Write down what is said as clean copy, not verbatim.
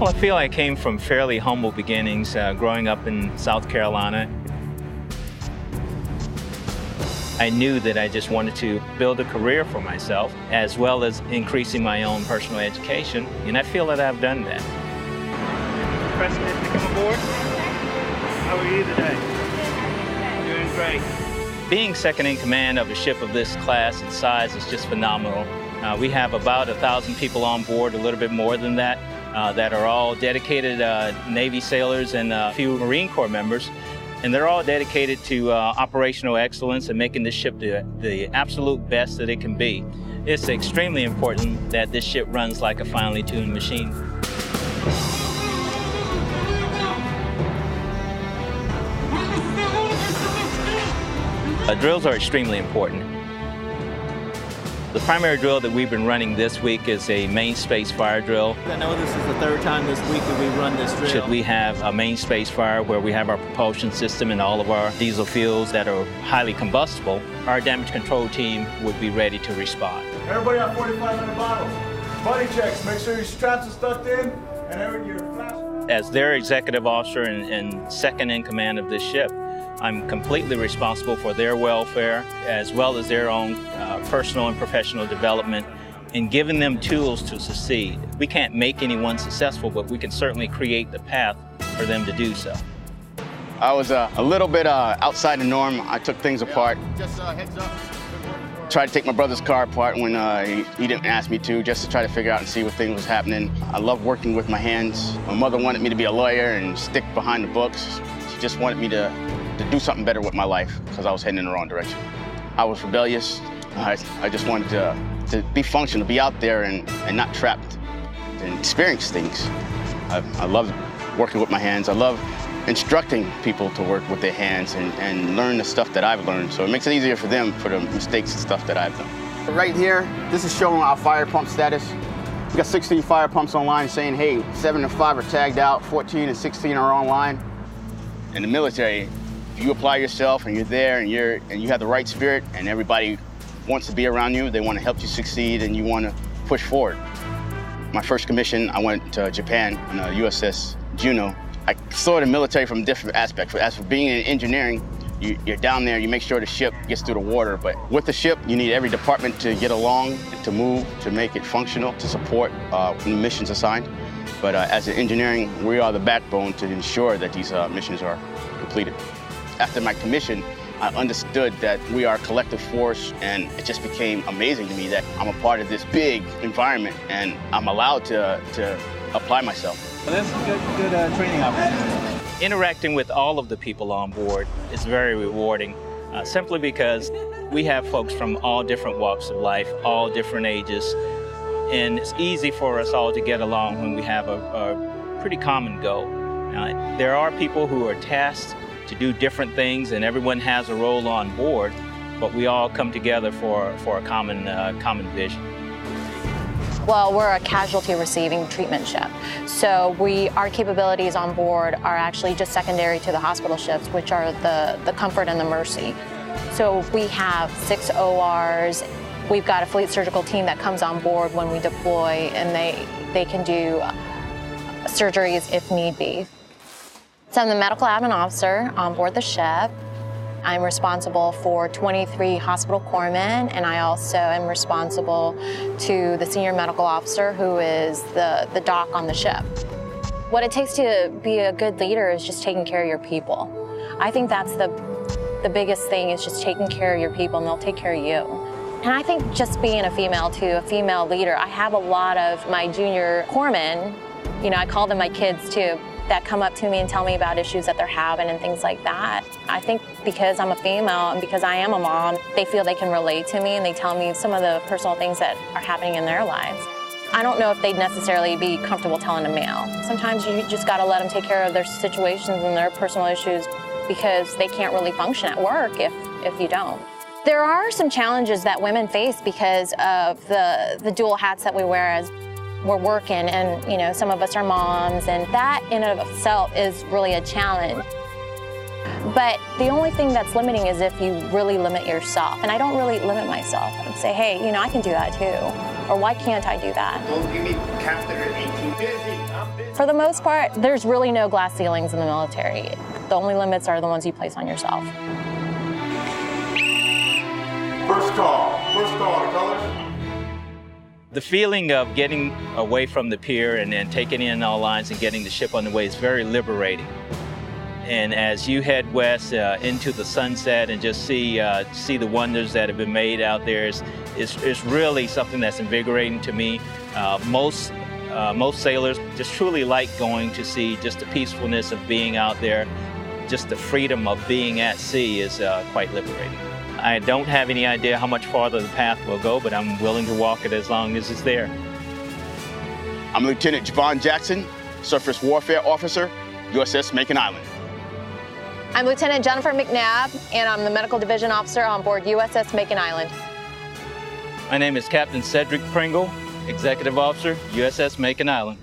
Well, I feel I came from fairly humble beginnings, growing up in South Carolina. I knew that I just wanted to build a career for myself, as well as increasing my own personal education, and I feel that I've done that. President to come aboard. How are you today? Doing great. Being second in command of a ship of this class and size is just phenomenal. We have about 1,000 people on board, a little bit more than that, that are all dedicated Navy sailors and a few Marine Corps members. And they're all dedicated to operational excellence and making this ship the absolute best that it can be. It's extremely important that this ship runs like a finely tuned machine. Drills are extremely important. The primary drill that we've been running this week is a main space fire drill. I know this is the third time this week that we run this drill. Should we have a main space fire where we have our propulsion system and all of our diesel fuels that are highly combustible, our damage control team would be ready to respond. Everybody on 4,500 bottles. Buddy checks, make sure your straps are stuck in and your flash. As their executive officer and second in command of this ship, I'm completely responsible for their welfare as well as their own personal and professional development and giving them tools to succeed. We can't make anyone successful, but we can certainly create the path for them to do so. I was a little bit outside the norm. I took things apart. Just heads up. Tried to take my brother's car apart when he didn't ask me to, just to try to figure out and see what things was happening. I love working with my hands. My mother wanted me to be a lawyer and stick behind the books. She just wanted me to do something better with my life because I was heading in the wrong direction. I was rebellious. I just wanted to be functional, be out there and not trapped and experience things. I love working with my hands. I love instructing people to work with their hands and learn the stuff that I've learned. So it makes it easier for them for the mistakes and stuff that I've done. Right here, this is showing our fire pump status. We got 16 fire pumps online saying, hey, 7 and 5 are tagged out, 14 and 16 are online. In the military, if you apply yourself and you're there and you have the right spirit and everybody wants to be around you, they want to help you succeed and you want to push forward. My first commission, I went to Japan on a USS Juno. I saw the military from different aspects. As for being in engineering, you're down there, you make sure the ship gets through the water, but with the ship, you need every department to get along, to move, to make it functional, to support the missions assigned. But as in engineering, we are the backbone to ensure that these missions are completed. After my commission, I understood that we are a collective force, and it just became amazing to me that I'm a part of this big environment and I'm allowed to apply myself. Well, that's a good training opportunity. Interacting with all of the people on board is very rewarding, simply because we have folks from all different walks of life, all different ages, and it's easy for us all to get along when we have a pretty common goal. There are people who are tasked to do different things, and everyone has a role on board, but we all come together for a common vision. Well, we're a casualty receiving treatment ship, so our capabilities on board are actually just secondary to the hospital ships, which are the Comfort and the Mercy. So we have 6 ORs. We've got a fleet surgical team that comes on board when we deploy, and they can do surgeries if need be. So I'm the medical admin officer on board the ship. I'm responsible for 23 hospital corpsmen, and I also am responsible to the senior medical officer, who is the doc on the ship. What it takes to be a good leader is just taking care of your people. I think that's the biggest thing, is just taking care of your people, and they'll take care of you. And I think just being a female leader, I have a lot of my junior corpsmen, I call them my kids too, that come up to me and tell me about issues that they're having and things like that. I think because I'm a female and because I am a mom, they feel they can relate to me and they tell me some of the personal things that are happening in their lives. I don't know if they'd necessarily be comfortable telling a male. Sometimes you just gotta let them take care of their situations and their personal issues, because they can't really function at work if you don't. There are some challenges that women face because of the dual hats that we wear as we're working, and some of us are moms, and that in and of itself is really a challenge. But the only thing that's limiting is if you really limit yourself. And I don't really limit myself. I say, hey, you know, I can do that too. Or why can't I do that? Don't give me captain at 18. Busy, I'm busy. For the most part, there's really no glass ceilings in the military. The only limits are the ones you place on yourself. First call to colors. The feeling of getting away from the pier and then taking in all lines and getting the ship on the way is very liberating. And as you head west into the sunset and just see the wonders that have been made out there, is really something that's invigorating to me. Most sailors just truly like going to sea. Just the peacefulness of being out there, just the freedom of being at sea is quite liberating. I don't have any idea how much farther the path will go, but I'm willing to walk it as long as it's there. I'm Lieutenant Javon Jackson, Surface Warfare Officer, USS Makin Island. I'm Lieutenant Jennifer McNabb, and I'm the Medical Division Officer on board USS Makin Island. My name is Captain Cedric Pringle, Executive Officer, USS Makin Island.